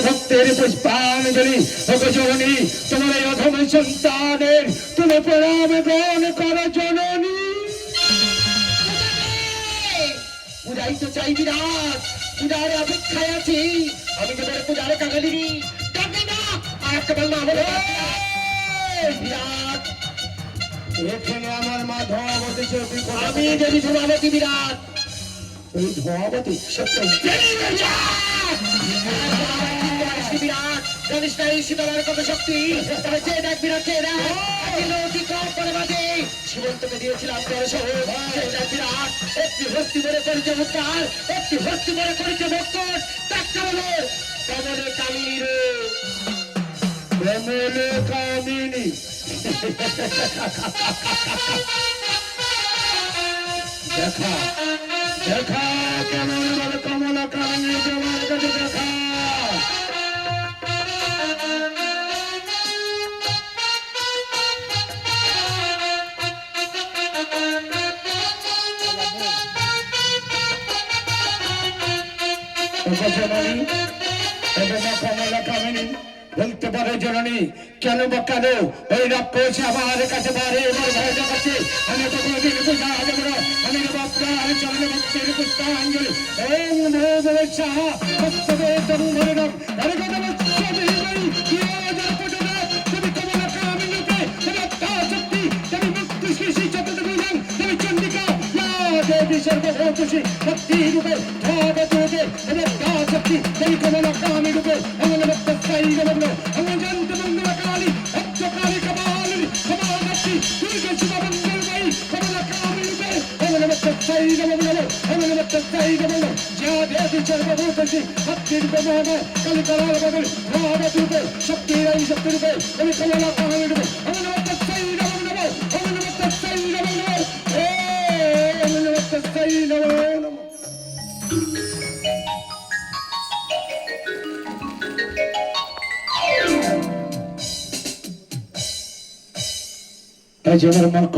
ভক্তের পুষ্পাঞ্জলি জননী তোমার এই অধম সন্তানের তুমি প্রণাম গ্রহণ করো জননী। পূজাই তো চাই বিরাট, পূজার অপেক্ষায় আছি আমি তোমার পূজার কাঙালিনি ডাকে না আর একটা বলনা বলে বিরাট এখানে আমার মা ধোয়াবতী চৌকি আমি যদি ধোয়াবতী বিরাট এই ধোয়াবতী সত্য বিরাট জানিস না এই শীতলার কত শক্তি তবে চেয়ে দেখ বিরাট চেয়ে দেখ সীমন্তকে দিয়েছিলাম বিরাট একটি হস্তি মনে করেছে মুক্তার একটি হস্তি মনে করেছে মুক্তর ডাক্তার বলো কমলে কামিনী রে কমলে কামিনী দেখা দেখা কেমন বলে কমলা কামিনী তোমার কাছে দেখা বলতে পারে জননী কেন বা কেন ওই রাক্ষস আমার কাছে বারে এবার ভয় দেখাচ্ছে আমি তো কোনোদিন পূজা দেব না আমি আপনার চরণে ভক্তের পুষ্পাঞ্জলি ওম নমঃ সাহা ভক্তবে তরু ধরে রাখ আরে কথা বলছি কি আমাদের পটনা তুমি কমলা কামিনীতে তুমি আত্মা শক্তি তুমি মুক্তি শ্রী চতুর্ভুজাং তুমি চন্ডিকা ইয়া দেবী সর্বভূতোষী ভক্তি রূপে ধাবতী রূপে তুমি আত্মা শক্তি তুমি কমলা কামিনী রূপে অমল ভক্ত সাই গমন অমজন্ত মঙ্গল কালী ভক্ত কালী কপালিনী কপালমূর্তি দুর্গা শিবা মঙ্গল ভাই কমলা কামিনী রূপে অমল ভক্ত সাই গমন অমল ভক্ত সাই গমন যা দেবী সর্বভূতোষী ভক্তি রূপে মহান কালী কলার বদল ধাবতী রূপে শক্তি রাই শক্তি রূপে তুমি কমলা কামিনী রূপে অমল ভক্ত সাই গমন অমল ভক্ত সাই গমন অমল ভক্ত সাই গমন এই যে আমার মা